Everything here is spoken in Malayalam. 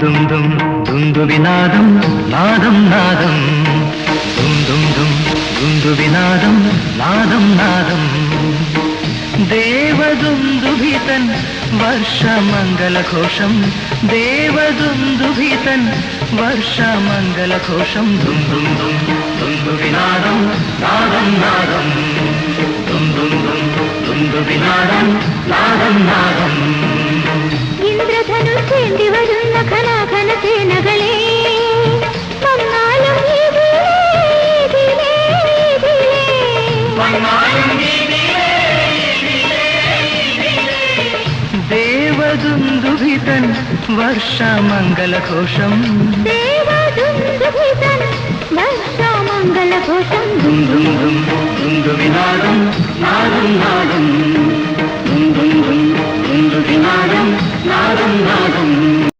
ദും ദും ദുന്ദുവിനാദം നാദം നാദം ദും ദും ദും ദുന്ദുവിനാദം നാദം നാദം ദേവദുന്ദുഭിതൻ വർഷമംഗലഘോഷം ദേവദുന്ദുഭിതൻ വർഷമംഗലഘോഷം ദും ദും ദും ദുന്ദുവിനാദം നാദം നാദം ദും ദും ദും ദുന്ദുവിനാദം നാദം നാദം ഇന്ദ്രധനുഷേന്തി വരുന്ന ഘനാഘന സേനകളെ വന്നാലും ദേവദുന്ദുഭിതൻ വർഷമംഗലഘോഷം ദേവദുന്ദുഭിതൻ വർഷമംഗലഘോഷം ദും ദും ദും ദുന്ദുവിനാദം നാദം നാദം ദും ദും ദും ദുന്ദുവിനാദം നാദം നാദം